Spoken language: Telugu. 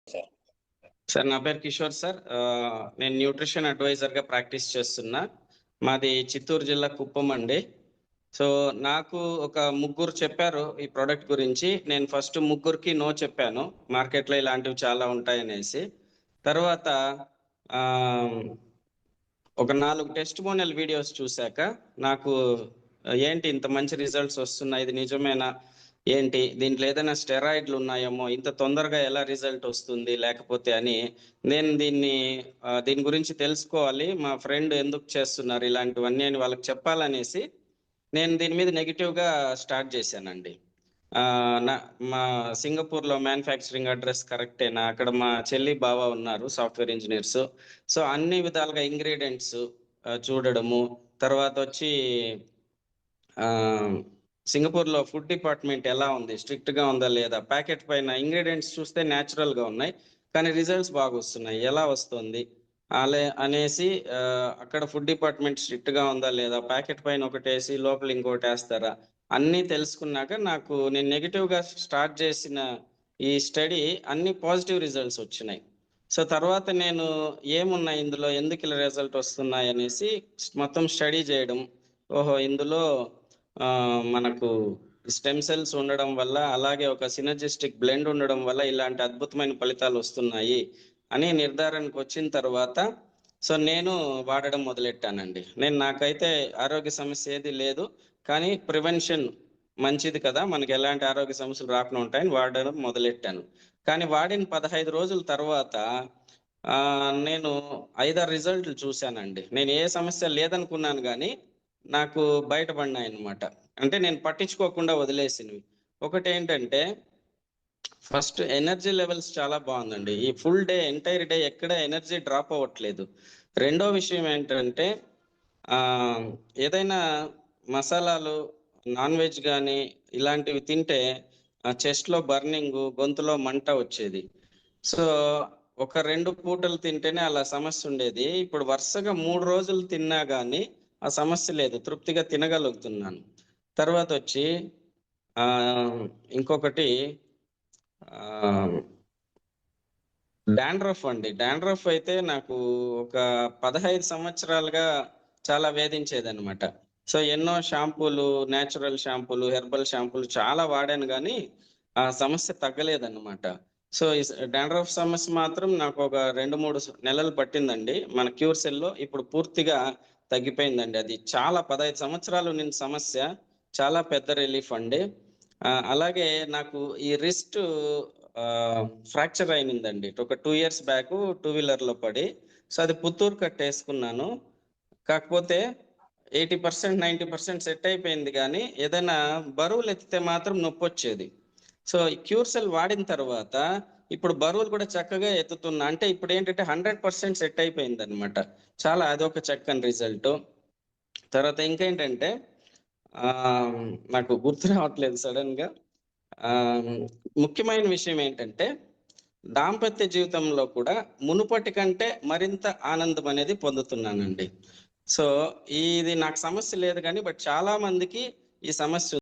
సార్ సార్ నా పేరు కిషోర్ సార్. నేను న్యూట్రిషన్ అడ్వైజర్గా ప్రాక్టీస్ చేస్తున్నా. మాది చిత్తూరు జిల్లా కుప్పం అండి. సో నాకు ఒక ముగ్గురు చెప్పారు ఈ ప్రోడక్ట్ గురించి. నేను ఫస్ట్ ముగ్గురికి నో చెప్పాను, మార్కెట్లో ఇలాంటివి చాలా ఉంటాయనేసి. తర్వాత ఒక 4 టెస్టిమోనియల్ వీడియోస్ చూశాక నాకు ఏంటి ఇంత మంచి రిజల్ట్స్ వస్తున్నాయి, ఇది నిజమేనా, ఏంటి దీంట్లో ఏదైనా స్టెరాయిడ్లు ఉన్నాయేమో, ఇంత తొందరగా ఎలా రిజల్ట్ వస్తుంది లేకపోతే అని నేను దీని గురించి తెలుసుకోవాలి, మా ఫ్రెండ్ ఎందుకు చేస్తున్నారు ఇలాంటివన్నీ అని వాళ్ళకి చెప్పాలనేసి నేను దీని మీద నెగిటివ్గా స్టార్ట్ చేశానండి. మా సింగపూర్లో మ్యానుఫ్యాక్చరింగ్ అడ్రస్ కరెక్టేనా, అక్కడ మా చెల్లి బావ ఉన్నారు సాఫ్ట్వేర్ ఇంజనీర్స్. సో అన్ని విధాలుగా ఇంగ్రీడియంట్స్ చూడడము, తర్వాత వచ్చి సింగపూర్లో ఫుడ్ డిపార్ట్మెంట్ ఎలా ఉంది, స్ట్రిక్ట్గా ఉందా లేదా, ప్యాకెట్ పైన ఇంగ్రీడియంట్స్ చూస్తే న్యాచురల్గా ఉన్నాయి కానీ రిజల్ట్స్ బాగా వస్తున్నాయి, ఎలా వస్తుంది అనేసి అక్కడ ఫుడ్ డిపార్ట్మెంట్ స్ట్రిక్ట్గా ఉందా లేదా, ప్యాకెట్ పైన ఒకటి వేసి లోపల ఇంకోటి వేస్తారా, అన్నీ తెలుసుకున్నాక నేను నెగిటివ్గా స్టార్ట్ చేసిన ఈ స్టడీ అన్ని పాజిటివ్ రిజల్ట్స్ వచ్చినాయి. సో తర్వాత నేను ఏమున్నాయి ఇందులో, ఎందుకు ఇలా రిజల్ట్ వస్తున్నాయి అనేసి మొత్తం స్టడీ చేయడం, ఓహో ఇందులో మనకు స్టెమ్ సెల్స్ ఉండడం వల్ల, అలాగే ఒక సినర్జిస్టిక్ బ్లెండ్ ఉండడం వల్ల ఇలాంటి అద్భుతమైన ఫలితాలు వస్తున్నాయి అని నిర్ధారణకు వచ్చిన తర్వాత సో నేను వాడడం మొదలెట్టానండి. నాకైతే ఆరోగ్య సమస్య ఏది లేదు, కానీ ప్రివెన్షన్ మంచిది కదా, మనకి ఎలాంటి ఆరోగ్య సమస్యలు రాకుండా ఉంటాయని వాడడం మొదలెట్టాను. కానీ వాడిన 15 రోజుల తర్వాత నేను 5-6 రిజల్ట్లు చూశానండి. నేను ఏ సమస్య లేదనుకున్నాను కానీ నాకు బయటపడినాయి అన్నమాట. అంటే నేను పట్టించుకోకుండా వదిలేసినవి. ఒకటి ఏంటంటే ఫస్ట్ ఎనర్జీ లెవెల్స్ చాలా బాగుందండి. ఈ ఫుల్ డే ఎంటైర్ డే ఎక్కడ ఎనర్జీ డ్రాప్ అవ్వట్లేదు. రెండో విషయం ఏంటంటే ఏదైనా మసాలాలు, నాన్ వెజ్ కానీ ఇలాంటివి తింటే చెస్ట్లో బర్నింగ్, గొంతులో మంట వచ్చేది. సో ఒక 2 పూటలు తింటేనే అలా సమస్య ఉండేది. ఇప్పుడు వరుసగా 3 రోజులు తిన్నా కానీ ఆ సమస్య లేదు, తృప్తిగా తినగలుగుతున్నాను. తర్వాత వచ్చి ఇంకొకటి డాండ్రఫ్ అండి. డాండ్రఫ్ అయితే నాకు ఒక 15 సంవత్సరాలుగా చాలా వేధించేదన్నమాట. సో ఎన్నో షాంపూలు, న్యాచురల్ షాంపూలు, హెర్బల్ షాంపూలు చాలా వాడాను కానీ ఆ సమస్య తగ్గలేదన్నమాట. సో ఈ డాండ్రఫ్ సమస్య మాత్రం నాకు ఒక 2-3 నెలలు పట్టిందండి. మన క్యూర్ సెల్లో ఇప్పుడు పూర్తిగా తగ్గిపోయిందండి. అది చాలా 15 సంవత్సరాలు ఉన్న సమస్య, చాలా పెద్ద రిలీఫ్ అండి. అలాగే నాకు ఈ రిస్ట్ ఫ్రాక్చర్ అయిందండి ఒక 2 years బ్యాక్, 2 వీలర్లో పడి. సో అది పుత్తూరు కట్టేసుకున్నాను. కాకపోతే 80% 90% సెట్ అయిపోయింది కానీ ఏదైనా బరువులు ఎత్తితే మాత్రం నొప్పి వచ్చేది. సో క్యూర్ సెల్ వాడిన తర్వాత ఇప్పుడు బరువులు కూడా చక్కగా ఎత్తుతున్నా. అంటే ఇప్పుడు ఏంటంటే 100% సెట్ అయిపోయింది అనమాట. చాలా అదొక చక్కని రిజల్ట్. తర్వాత ఇంకేంటంటే నాకు గుర్తు రావట్లేదు సడన్గా. ముఖ్యమైన విషయం ఏంటంటే దాంపత్య జీవితంలో కూడా మునుపటి కంటే మరింత ఆనందం అనేది పొందుతున్నానండి. సో ఇది నాకు సమస్య లేదు కానీ చాలా మందికి ఈ సమస్య